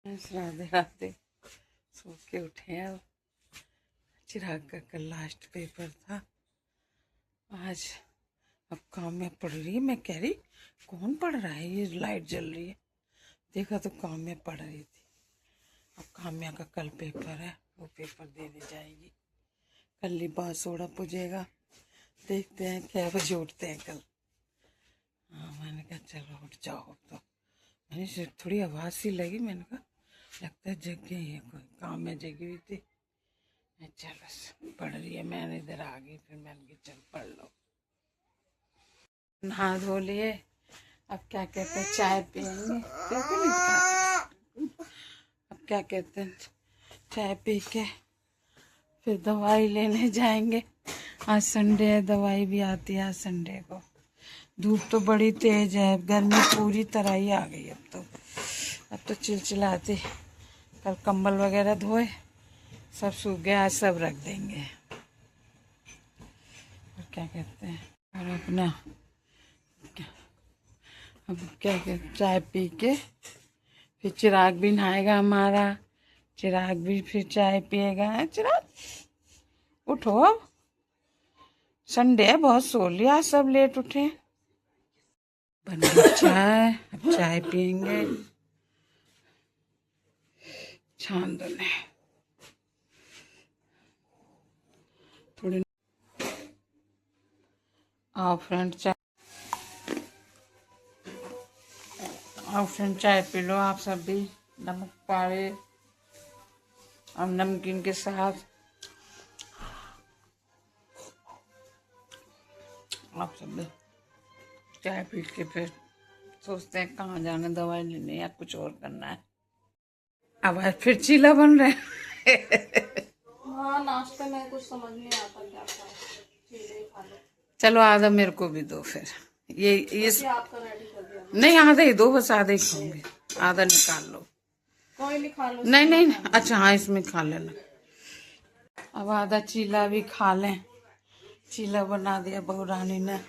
राधे राधे। सो के उठे हैं अब। चिराग का कल लास्ट पेपर था आज। अब काम्या पढ़ रही है। मैं कह रही कौन पढ़ रहा है, ये लाइट जल रही है। देखा तो काम्या पढ़ रही थी। अब काम्या का कल पेपर है, वो पेपर देने जाएगी। कल लिबास ओढ़ा पूजेगा। देखते हैं क्या बजे उठते हैं कल। हाँ मैंने कहा चलो उठ जाओ। तो मैंने थोड़ी आवाज़ सी लगी, मैंने कहा लगता है जग गई है कोई। काम में जगी हुई थी। चलो पढ़ रही है, मैंने इधर आ गई। फिर मैंने कहा चल पढ़ लो। नहा धो लिए। अब क्या कहते हैं चाय पियेंगे। अब क्या कहते हैं चाय पी के फिर दवाई लेने जाएंगे। आज संडे है, दवाई भी आती है आज संडे को। धूप तो बड़ी तेज है, गर्मी पूरी तरह ही आ गई। अब तो चिलचिलाती। कल कंबल वगैरह धोए, सब सूख गया। आज सब रख देंगे। और क्या कहते हैं और अपना अब क्या कहते चाय पी के फिर चिराग भी नहाएगा हमारा। चिराग भी फिर चाय पिएगा। है चिराग, उठो अब, संडे है, बहुत सो लिया। सब लेट उठे। बन गई चाय, अब चाय पियेंगे। छान दो ने थोड़ी। आओ फ्रेंड चाय, आओ फ्रेंड चाय पी लो आप सब भी। नमक पारे और नमकीन के साथ। आप सब भी चाय पी के फिर सोचते हैं कहाँ जाना, दवाई लेने या कुछ और करना है। अब आज फिर चीला बन रहे हैं। हाँ नाश्ते में कुछ समझ नहीं आता क्या खाए, चीले खा लो। चलो आधा मेरे को भी दो फिर। ये आपका रेडी कर दिया। नहीं आधा ही दो, बस आधा ही खाऊंगी। आधा निकाल लो। कोई नहीं खा लो। नहीं अच्छा हाँ इसमें खा लेना। अब आधा चीला भी खा लें। चीला बना दिया बहू रानी ने।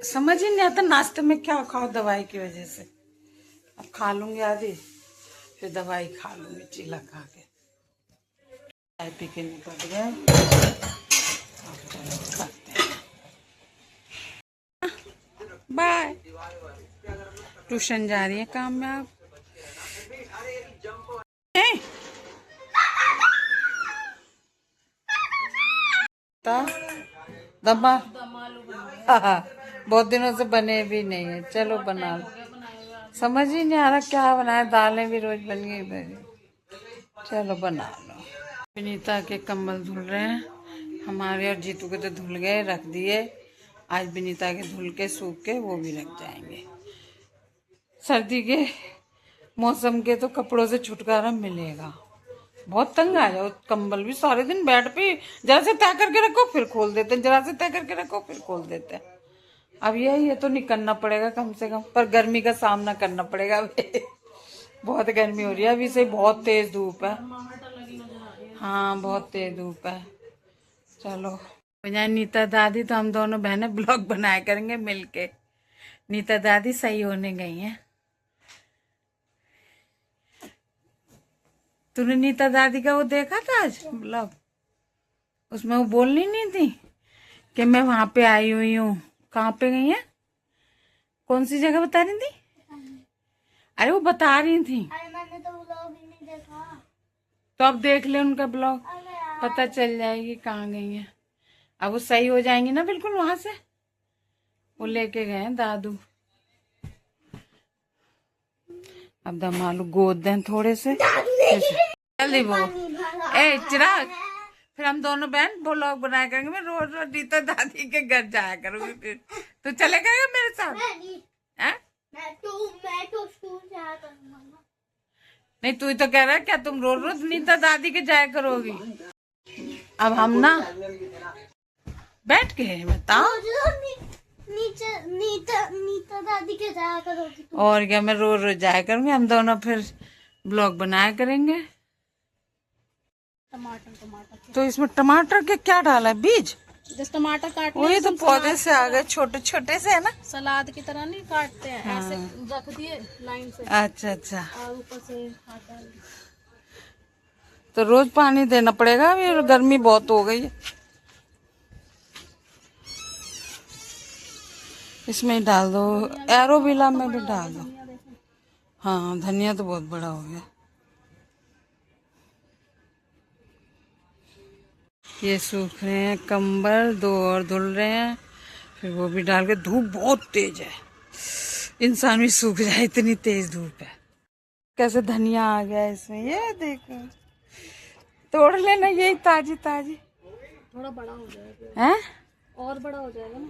समझ ही नहीं आता नाश्ते में क्या खाओ दवाई की वजह से। अब खा लूंगी आधी, फिर दवाई खा लूंगी चीला खा के। चाय पी के निकल गए। बाय। ट्यूशन जा रही है काम में आप। दमा बहुत दिनों से बने भी नहीं है। चलो बना लो। समझ ही नहीं आ रहा क्या बनाए। दालें भी रोज बन गई। चलो बना लो। विनीता के कंबल धुल रहे हैं हमारे, और जीतू के तो धुल गए, रख दिए। आज विनीता के धुल के सूख के वो भी रख जाएंगे। सर्दी के मौसम के तो कपड़ों से छुटकारा मिलेगा। बहुत तंग आ जाओ। कंबल भी सारे दिन बेड पे जरा से तय करके रखो फिर खोल देते हैं, जरा से तय करके रखो फिर खोल देते हैं। अब ये तो नहीं करना पड़ेगा कम से कम, पर गर्मी का सामना करना पड़ेगा। बहुत गर्मी हो रही है अभी से, बहुत तेज धूप है। हाँ बहुत तेज धूप है। चलो नीता दादी तो हम दोनों बहनें ब्लॉग बनाया करेंगे मिलके। नीता दादी सही होने गई हैं। तूने नीता दादी का वो देखा था आज ब्लॉग? उसमें वो बोलनी नहीं थी कि मैं वहां पे आई हुई हूँ। कहाँ पे गई है, कौन सी जगह बता रही थी? अरे वो बता रही थी। अरे मैंने तो ब्लॉग ही नहीं देखा। तो अब देख ले उनका ब्लॉग, पता चल जाएगी कहाँ गई है। अब वो सही हो जाएंगी ना बिल्कुल वहां से। वो लेके गए हैं दादू। अब दमालू गोद दें थोड़े से जल्दी। वो ए चिराग, फिर हम दोनों बहन ब्लॉग बनाया करेंगे। मैं रोज रोज नीता दादी के घर जाया करूंगी। फिर तू चले गएगा मेरे साथ? मैं तो स्कूल जाया करूंगा। नहीं तू ही तो कह रहा है क्या तुम रोज रोज नीता दादी के जाया करोगी? अब हम ना बैठ के बताओ। नीता दादी के जाया करोगी? और क्या, मैं रोज रोज जाया करूंगी। हम दोनों फिर ब्लॉग बनाया करेंगे। टमाटर तो इसमें टमाटर के क्या डाला है? बीज? जैसे टमाटर काटने वही हैं, तो हम पौधे से आ गए, छोटे छोटे से है ना। सलाद की तरह नहीं काटते हैं, हाँ। ऐसे रख दिए लाइन से अच्छा अच्छा, और ऊपर से आटा। तो रोज पानी देना पड़ेगा, अभी गर्मी बहुत हो गई है। इसमें ही डाल दो, एरोविला में भी डाल दो। धनिया देखो, हाँ धनिया तो बहुत बड़ा हो गया। ये सूख रहे हैं कंबल, दो और धुल रहे हैं, फिर वो भी डाल के। धूप बहुत तेज है, इंसान भी सूख जाए इतनी तेज धूप है। कैसे धनिया आ गया इसमें, ये देखो, तोड़ लेना यही ताजी ताजी। थोड़ा बड़ा हो जाएगा, हैं? और बड़ा हो जाएगा ना।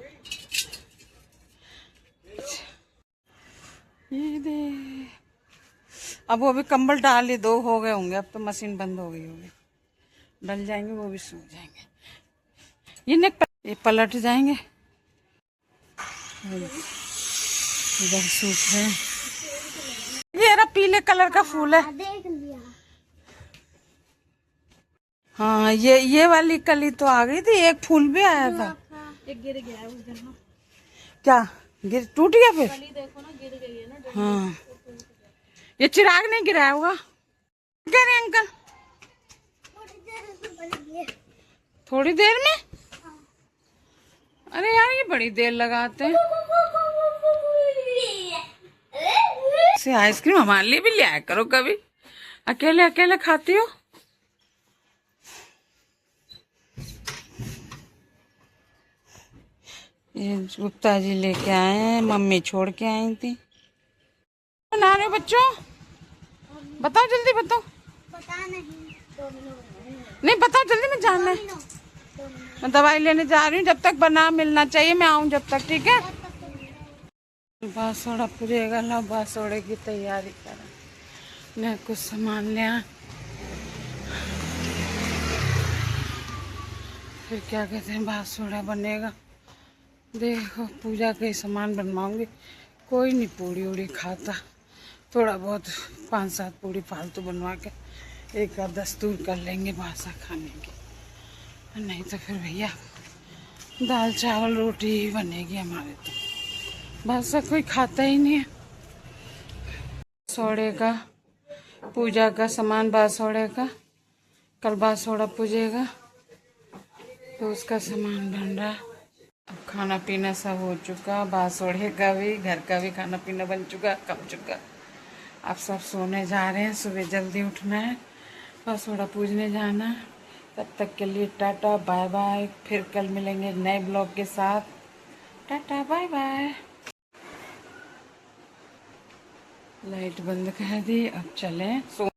ये दे, अब वो भी कंबल डाल ही दो, हो गए होंगे, अब तो मशीन बंद हो गई होगी, डल जाएंगे, वो भी सूख जाएंगे। ये पलट जाएंगे, इधर सूख रहे हैं। ये रहा पीले कलर का फूल है। हाँ ये वाली कली तो आ गई थी, एक फूल भी आया था। एक गिर गया है उस दिन ना, क्या गिर टूट गया फिर? कली देखो ना, गिर गई है ना। हाँ, ये चिराग नहीं गिराया होगा। कह रहे अंकल थोड़ी देर में? अरे यार ये बड़ी देर लगाते हैं। से आइसक्रीम हमारे लिए भी ले आया करो कभी, अकेले अकेले खाती हो। ये गुप्ता जी लेके आए हैं, मम्मी छोड़ के आई थी। बना रहे हो बच्चों? बताओ जल्दी बताओ। पता नहीं बताओ जल्दी, मैं जानना है। मैं दवाई लेने जा रही हूँ, जब तक बना मिलना चाहिए, मैं आऊँ जब तक, ठीक है। बासोड़ा पूरेगा ना, बासोड़े की तैयारी करें, मैं कुछ सामान ले आ, फिर क्या कहते हैं बासोड़ा बनेगा। देखो पूजा के सामान बनवाऊंगी, कोई नहीं पूड़ी उड़ी खाता, थोड़ा बहुत 5-7 पूड़ी फालतू बनवा के एक आध दस्तूर कर लेंगे बासा खाने की, नहीं तो फिर भैया दाल चावल रोटी ही बनेगी हमारे तो, बासा कोई खाता ही नहीं है। बासोड़े का पूजा का सामान, बासोड़े का कल बासोड़ा पूजेगा तो उसका सामान बन रहा। अब खाना पीना सब हो चुका, बासोड़े का भी, घर का भी खाना पीना बन चुका, कब चुका। अब सब सोने जा रहे हैं, सुबह जल्दी उठना है, बासोड़ा पूजने जाना है। तब तक के लिए टाटा बाय बाय, फिर कल मिलेंगे नए ब्लॉग के साथ। Tata bye bye. लाइट बंद कर दी, अब चलें सो